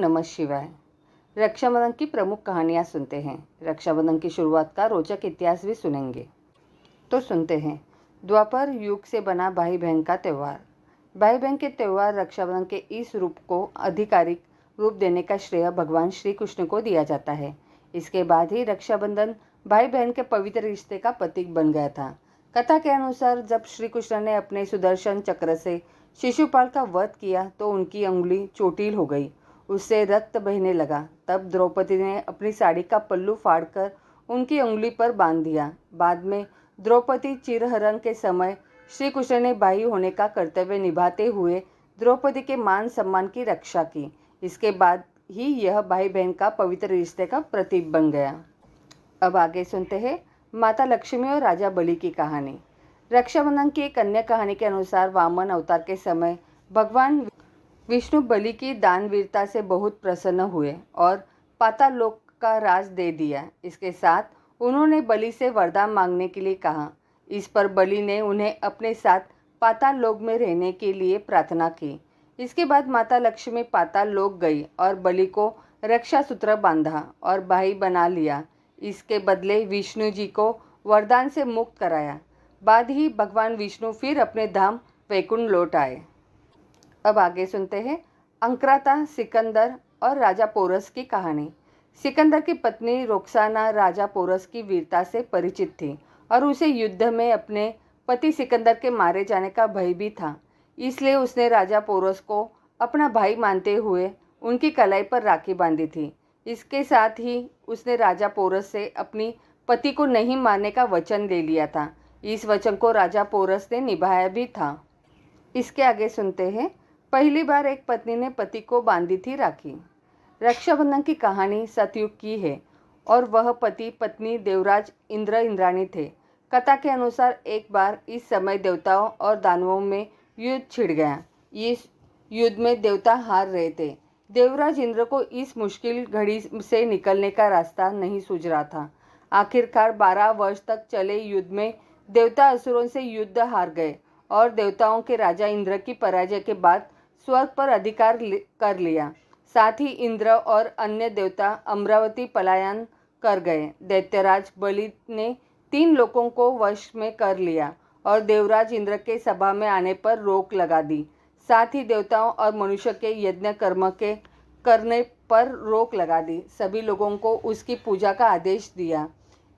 नमः शिवाय। रक्षाबंधन की प्रमुख कहानियाँ सुनते हैं। रक्षाबंधन की शुरुआत का रोचक इतिहास भी सुनेंगे। तो सुनते हैं। द्वापर युग से बना भाई बहन का त्यौहार। भाई बहन के त्यौहार रक्षाबंधन के इस रूप को आधिकारिक रूप देने का श्रेय भगवान श्री कृष्ण को दिया जाता है। इसके बाद ही रक्षाबंधन भाई बहन के पवित्र रिश्ते का प्रतीक बन गया था। कथा के अनुसार जब श्री कृष्ण ने अपने सुदर्शन चक्र से शिशुपाल का वध किया तो उनकी अंगुली चोटिल हो गई, उससे रक्त बहने लगा। तब द्रौपदी ने अपनी साड़ी का पल्लू फाड़कर उनकी अंगुली पर बांध दिया। बाद में द्रौपदी चिरहरण के समय श्री कृष्ण ने भाई होने का कर्तव्य निभाते हुए द्रौपदी के मान सम्मान की रक्षा की। इसके बाद ही यह भाई बहन का पवित्र रिश्ते का प्रतीक बन गया। अब आगे सुनते हैं माता लक्ष्मी और राजा बलि की कहानी। रक्षाबंधन की एक अन्य कहानी के अनुसार वामन अवतार के समय भगवान विष्णु बलि की दानवीरता से बहुत प्रसन्न हुए और पाताल लोक का राज दे दिया। इसके साथ उन्होंने बलि से वरदान मांगने के लिए कहा। इस पर बलि ने उन्हें अपने साथ पाताल लोक में रहने के लिए प्रार्थना की। इसके बाद माता लक्ष्मी पाताल लोक गई और बलि को रक्षा सूत्र बांधा और भाई बना लिया। इसके बदले विष्णु जी को वरदान से मुक्त कराया। बाद ही भगवान विष्णु फिर अपने धाम वैकुंठ लौट आए। अब आगे सुनते हैं अंक्राता, सिकंदर और राजा पोरस की कहानी। सिकंदर की पत्नी रोक्साना राजा पोरस की वीरता से परिचित थी और उसे युद्ध में अपने पति सिकंदर के मारे जाने का भय भी था। इसलिए उसने राजा पोरस को अपना भाई मानते हुए उनकी कलाई पर राखी बांधी थी। इसके साथ ही उसने राजा पोरस से अपनी पति को नहीं मारने का वचन ले लिया था। इस वचन को राजा पोरस ने निभाया भी था। इसके आगे सुनते हैं पहली बार एक पत्नी ने पति को बांधी थी राखी। रक्षाबंधन की कहानी सतयुग की है और वह पति पत्नी देवराज इंद्र इंद्राणी थे। कथा के अनुसार एक बार इस समय देवताओं और दानवों में युद्ध छिड़ गया। इस युद्ध में देवता हार रहे थे। देवराज इंद्र को इस मुश्किल घड़ी से निकलने का रास्ता नहीं सूझ रहा था। आखिरकार 12 वर्ष तक चले युद्ध में देवता असुरों से युद्ध हार गए और देवताओं के राजा इंद्र की पराजय के बाद स्वर्ग पर अधिकार कर लिया। साथ ही इंद्र और अन्य देवता अमरावती पलायन कर गए। दैत्यराज बलि ने 3 लोगों को वश में कर लिया और देवराज इंद्र के सभा में आने पर रोक लगा दी। साथ ही देवताओं और मनुष्य के यज्ञ कर्म के करने पर रोक लगा दी। सभी लोगों को उसकी पूजा का आदेश दिया।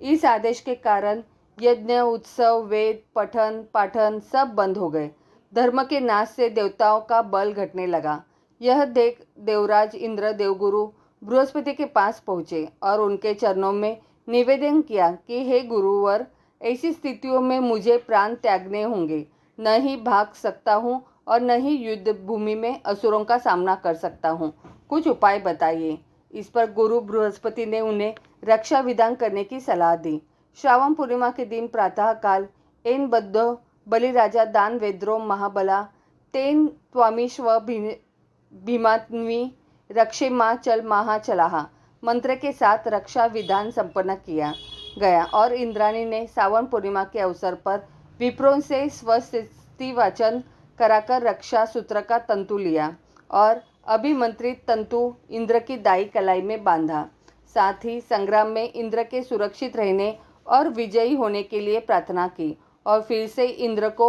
इस आदेश के कारण यज्ञ, उत्सव, वेद पठन पाठन सब बंद हो गए। धर्म के नाश से देवताओं का बल घटने लगा। यह देख देवराज इंद्र देवगुरु बृहस्पति के पास पहुँचे और उनके चरणों में निवेदन किया कि हे गुरुवर, ऐसी स्थितियों में मुझे प्राण त्यागने होंगे। न ही भाग सकता हूँ और न ही युद्ध भूमि में असुरों का सामना कर सकता हूँ। कुछ उपाय बताइए। इस पर गुरु बृहस्पति ने उन्हें रक्षा विधान करने की सलाह दी। श्रावण पूर्णिमा के दिन प्रातः काल एन बद्धो बलिराजा दान वेद्रो महाबला तेन त्वामीश्व भीमात्मी रक्षे माँ चल महा चलाहा मंत्र के साथ रक्षा विधान संपन्न किया गया और इंद्राणी ने सावन पूर्णिमा के अवसर पर विप्रों से स्वस्ति वाचन कराकर रक्षा सूत्र का तंतु लिया और अभिमंत्रित तंतु इंद्र की दाई कलाई में बांधा। साथ ही संग्राम में इंद्र के सुरक्षित रहने और विजयी होने के लिए प्रार्थना की और फिर से इंद्र को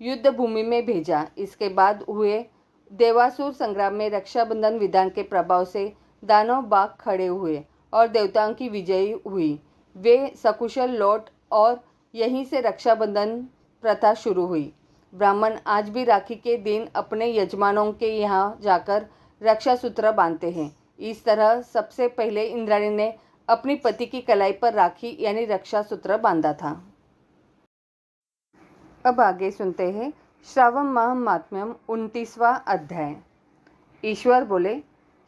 युद्ध भूमि में भेजा। इसके बाद हुए देवासुर संग्राम में रक्षाबंधन विधान के प्रभाव से दानव बाग खड़े हुए और देवताओं की विजयी हुई। वे सकुशल लौट और यहीं से रक्षाबंधन प्रथा शुरू हुई। ब्राह्मण आज भी राखी के दिन अपने यजमानों के यहाँ जाकर रक्षा सूत्र बांधते हैं। इस तरह सबसे पहले इंद्राणी ने अपनी पति की कलाई पर राखी यानी रक्षा सूत्र बांधा था। अब आगे सुनते हैं श्रावण माह महात्म्यम 29वां अध्याय। ईश्वर बोले,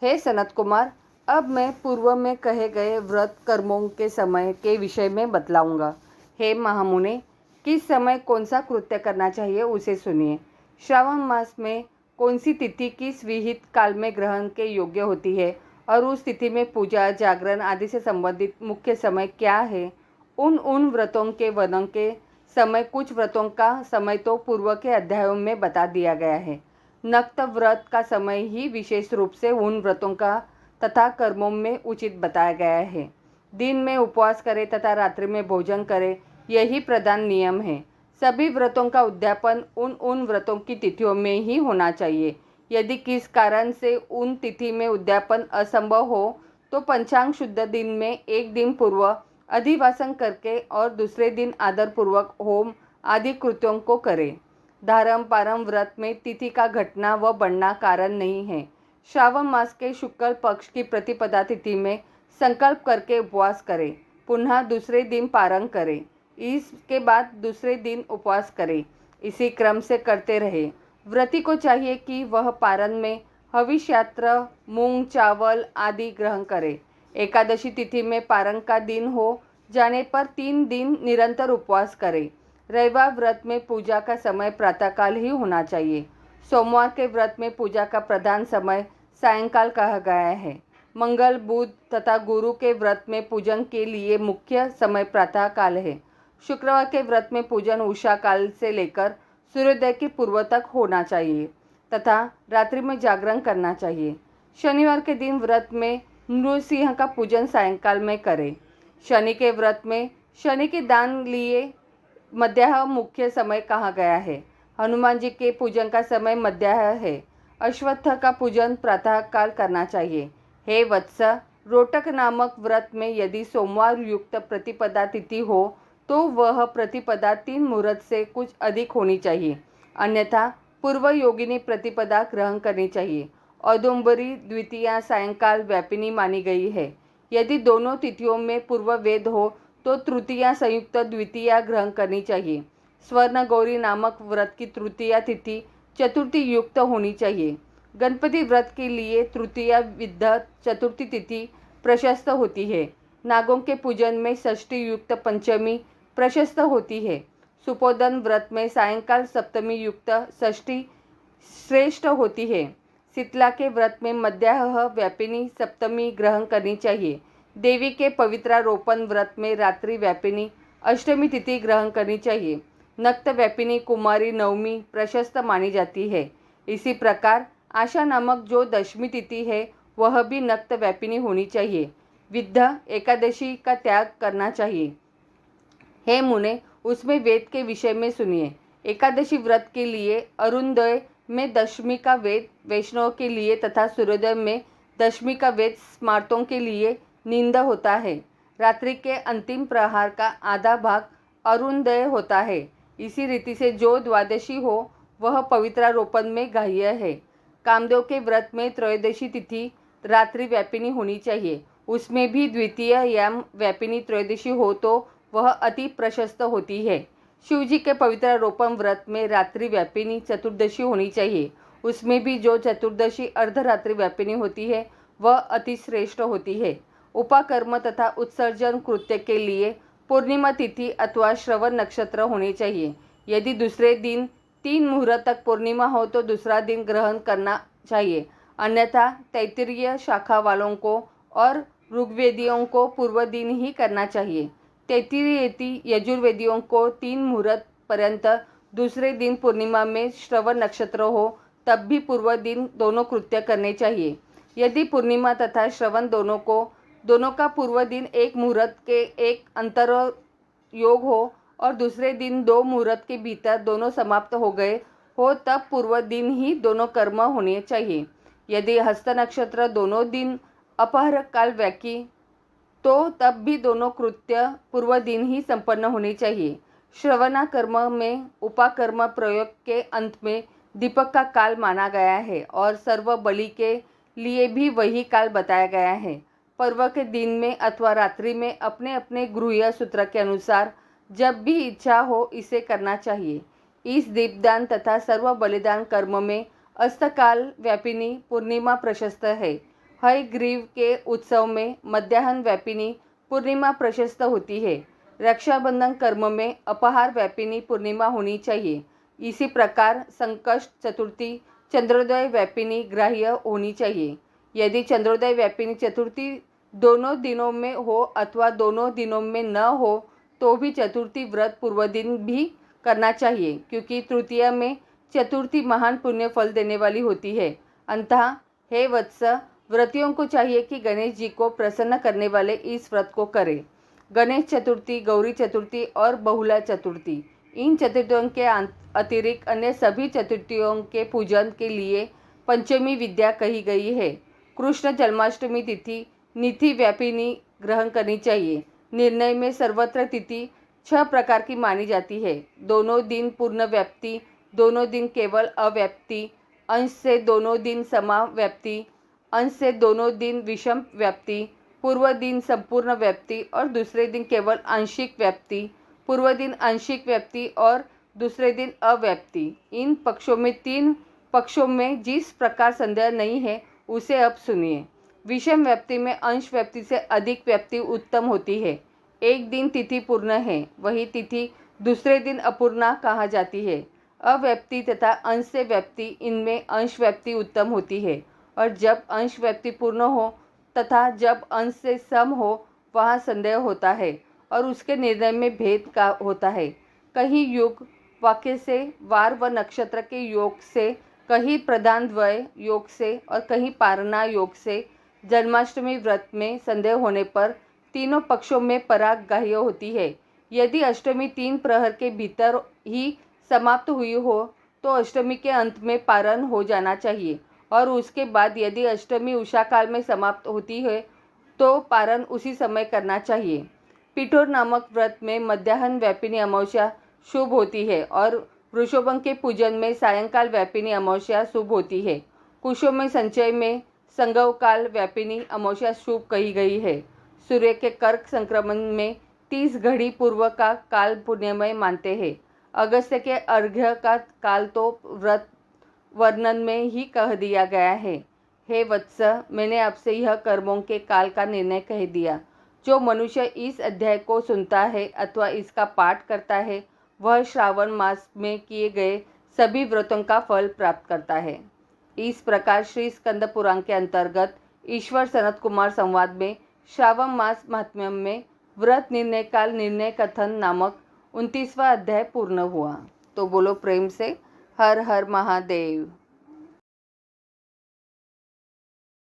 हे सनत कुमार, अब मैं पूर्व में कहे गए व्रत कर्मों के समय के विषय में बतलाऊंगा। हे महामुने, किस समय कौन सा कृत्य करना चाहिए उसे सुनिए। श्रावण मास में कौन सी तिथि किस विहित काल में ग्रहण के योग्य होती है और उस तिथि में पूजा, जागरण आदि से संबंधित मुख्य समय क्या है। उन व्रतों के वर्णन के समय कुछ व्रतों का समय तो पूर्व के अध्यायों में बता दिया गया है। नक्त व्रत का समय ही विशेष रूप से उन व्रतों का तथा कर्मों में उचित बताया गया है। दिन में उपवास करें तथा रात्रि में भोजन करें, यही प्रधान नियम है। सभी व्रतों का उद्यापन उन व्रतों की तिथियों में ही होना चाहिए। यदि किस कारण से उन तिथि में उद्यापन असंभव हो तो पंचांग शुद्ध दिन में एक दिन पूर्व अधिवासन करके और दूसरे दिन आदरपूर्वक होम आदि कृत्यों को करें। धारम पारम व्रत में तिथि का घटना व बढ़ना कारण नहीं है। श्रावण मास के शुक्ल पक्ष की प्रतिपदा तिथि में संकल्प करके उपवास करें, पुनः दूसरे दिन पारण करें, इसके बाद दूसरे दिन उपवास करें। इसी क्रम से करते रहे। व्रती को चाहिए कि वह पारण में हविष यात्र, मूंग चावल आदि ग्रहण करे। एकादशी तिथि में पारण का दिन हो जाने पर 3 दिन निरंतर उपवास करे। रविवार व्रत में पूजा का समय प्रातःकाल ही होना चाहिए। सोमवार के व्रत में पूजा का प्रधान समय सायंकाल कहा गया है। मंगल, बुध तथा गुरु के व्रत में पूजन के लिए मुख्य समय प्रातःकाल है। शुक्रवार के व्रत में पूजन उषा काल से लेकर सूर्योदय के पूर्व तक होना चाहिए तथा रात्रि में जागरण करना चाहिए। शनिवार के दिन व्रत में नृसिंह का पूजन सायंकाल में करें। शनि के व्रत में शनि के दान लिए मध्याह्न मुख्य समय कहा गया है। हनुमान जी के पूजन का समय मध्याह्न है। अश्वत्थ का पूजन प्रातःकाल करना चाहिए। हे वत्स, रोटक नामक व्रत में यदि सोमवार युक्त प्रतिपदा तिथि हो तो वह प्रतिपदा 3 मुहूर्त से कुछ अधिक होनी चाहिए, अन्यथा पूर्व योगिनी प्रतिपदा ग्रहण करनी चाहिए। औदुंबरी द्वितीया सायंकाल व्यापिनी मानी गई है। यदि दोनों तिथियों में पूर्व वेद हो तो तृतीया संयुक्त द्वितीया ग्रहण करनी चाहिए। स्वर्ण गौरी नामक व्रत की तृतीया तिथि चतुर्थी युक्त होनी चाहिए। गणपति व्रत के लिए तृतीया विद्ध चतुर्थी तिथि प्रशस्त होती है। नागों के पूजन में षष्ठी युक्त पंचमी प्रशस्त होती है। सुपोदन व्रत में सायंकाल सप्तमी युक्त षष्ठी श्रेष्ठ होती है। शीतला के व्रत में मध्याह्न व्यापिनी सप्तमी ग्रहण करनी चाहिए। देवी के पवित्रारोपण व्रत में रात्रि व्यापिनी अष्टमी तिथि ग्रहण करनी चाहिए। नक्त व्यापिनी कुमारी नवमी प्रशस्त मानी जाती है। इसी प्रकार आशा नामक जो दशमी तिथि है वह भी नक्त व्यापिनी होनी चाहिए। विद्ध एकादशी का त्याग करना चाहिए। हे मुने, उसमें वेद के विषय में सुनिए। एकादशी व्रत के लिए अरुणोदय में दशमी का वेद वैष्णव के लिए तथा सूर्योदय में दशमी का वेद स्मार्तों के लिए निंद होता है। रात्रि के अंतिम प्रहार का आधा भाग अरुणोदय होता है। इसी रीति से जो द्वादशी हो वह पवित्रारोपण में ग्राह्य है। कामदेव के व्रत में त्रयोदशी तिथि रात्रि व्यापिनी होनी चाहिए। उसमें भी द्वितीय याम व्यापिनी त्रयोदशी हो तो वह अति प्रशस्त होती है। शिवजी के पवित्रारोपण व्रत में रात्रि व्यापिनी चतुर्दशी होनी चाहिए। उसमें भी जो चतुर्दशी अर्धरात्रि व्यापिनी होती है वह अति श्रेष्ठ होती है। उपाकर्म तथा उत्सर्जन कृत्य के लिए पूर्णिमा तिथि अथवा श्रवण नक्षत्र होने चाहिए। यदि दूसरे दिन 3 मुहूर्त तक पूर्णिमा हो तो दूसरा दिन ग्रहण करना चाहिए, अन्यथा तैत्तिरीय शाखा वालों को और ऋग्वेदियों को पूर्व दिन ही करना चाहिए। तैत्तिरीय यजुर्वेदियों को 3 मुहूर्त पर्यंत दूसरे दिन पूर्णिमा में श्रवण नक्षत्र हो तब भी पूर्व दिन दोनों कृत्य करने चाहिए। यदि पूर्णिमा तथा श्रवण दोनों का पूर्व दिन 1 मुहूर्त के एक अंतर योग हो और दूसरे दिन 2 मुहूर्त के भीतर दोनों समाप्त हो गए हो तब पूर्व दिन ही दोनों कर्म होने चाहिए। यदि हस्त नक्षत्र दोनों दिन अपहर काल व्याकी तो तब भी दोनों कृत्य पूर्व दिन ही संपन्न होने चाहिए। श्रवणा कर्म में उपाकर्म प्रयोग के अंत में दीपक का काल माना गया है और सर्व बलि के लिए भी वही काल बताया गया है। पर्व के दिन में अथवा रात्रि में अपने अपने गृह्य सूत्र के अनुसार जब भी इच्छा हो इसे करना चाहिए। इस दीपदान तथा सर्व बलिदान कर्म में अस्तकाल व्यापिनी पूर्णिमा प्रशस्त है। हयग्रीव के उत्सव में मध्याह्न व्यापिनी पूर्णिमा प्रशस्त होती है। रक्षाबंधन कर्म में अपहार व्यापिनी पूर्णिमा होनी चाहिए। इसी प्रकार संकष्ट चतुर्थी चंद्रोदय व्यापिनी ग्राह्य होनी चाहिए। यदि चंद्रोदय व्यापिनी चतुर्थी दोनों दिनों में हो अथवा दोनों दिनों में न हो तो भी चतुर्थी व्रत पूर्व दिन भी करना चाहिए, क्योंकि तृतीया में चतुर्थी महान पुण्य फल देने वाली होती है। अतः हे वत्स, व्रतियों को चाहिए कि गणेश जी को प्रसन्न करने वाले इस व्रत को करें। गणेश चतुर्थी, गौरी चतुर्थी और बहुला चतुर्थी, इन चतुर्थियों के अतिरिक्त अन्य सभी चतुर्थियों के पूजन के लिए पंचमी विद्या कही गई है। कृष्ण जन्माष्टमी तिथि निधि व्यापिनी ग्रहण करनी चाहिए। निर्णय में सर्वत्र तिथि 6 प्रकार की मानी जाती है। दोनों दिन पूर्ण व्याप्ति, दोनों दिन केवल अव्याप्ति, अंश से दोनों दिन समाव्याप्ति, अंश से दोनों दिन विषम व्याप्ति, पूर्व दिन संपूर्ण व्याप्ति और दूसरे दिन केवल आंशिक व्याप्ति, पूर्व दिन आंशिक व्याप्ति और दूसरे दिन अव्याप्ति। इन पक्षों में 3 पक्षों में जिस प्रकार संदेह नहीं है उसे अब सुनिए। विषम व्याप्ति में अंश व्याप्ति से अधिक व्याप्ति उत्तम होती है। एक दिन तिथि पूर्ण है, वही तिथि दूसरे दिन अपूर्णा कहा जाती है। अव्याप्ति तथा अंश से व्याप्ति, इनमें अंश व्याप्ति उत्तम होती है। और जब अंश व्याप्ति पूर्ण हो तथा जब अंश से सम हो वहाँ संदेह होता है और उसके निर्णय में भेद का होता है। कहीं युग वाक्य से, वार व नक्षत्र के योग से, कहीं प्रधान द्वय योग से और कहीं पारना योग से जन्माष्टमी व्रत में संदेह होने पर तीनों पक्षों में पराग्राह्य होती है। यदि अष्टमी 3 प्रहर के भीतर ही समाप्त हुई हो तो अष्टमी के अंत में पारण हो जाना चाहिए और उसके बाद यदि अष्टमी उषा काल में समाप्त होती है तो पारण उसी समय करना चाहिए। पिठोर नामक व्रत में मध्याह्न व्यापिनी अमावस्या शुभ होती है और वृषभं के पूजन में सायंकाल व्यापिनी अमावस्या शुभ होती है। कुशों में संचय में संगव काल व्यापिनी अमावस्या शुभ कही गई है। सूर्य के कर्क संक्रमण में 30 घड़ी पूर्व का काल पुण्यमय मानते हैं। अगस्त्य के अर्घ्य का काल तो व्रत वर्णन में ही कह दिया गया है। हे वत्स, मैंने आपसे यह कर्मों के काल का निर्णय कह दिया। जो मनुष्य इस अध्याय को सुनता है अथवा इसका पाठ करता है वह श्रावण मास में किए गए सभी व्रतों का फल प्राप्त करता है। इस प्रकार श्री स्कंद पुराण के अंतर्गत ईश्वर सनत कुमार संवाद में श्रावण मास महात्म्य में व्रत निर्णय काल निर्णय कथन नामक 29वां अध्याय पूर्ण हुआ। तो बोलो प्रेम से हर हर महादेव।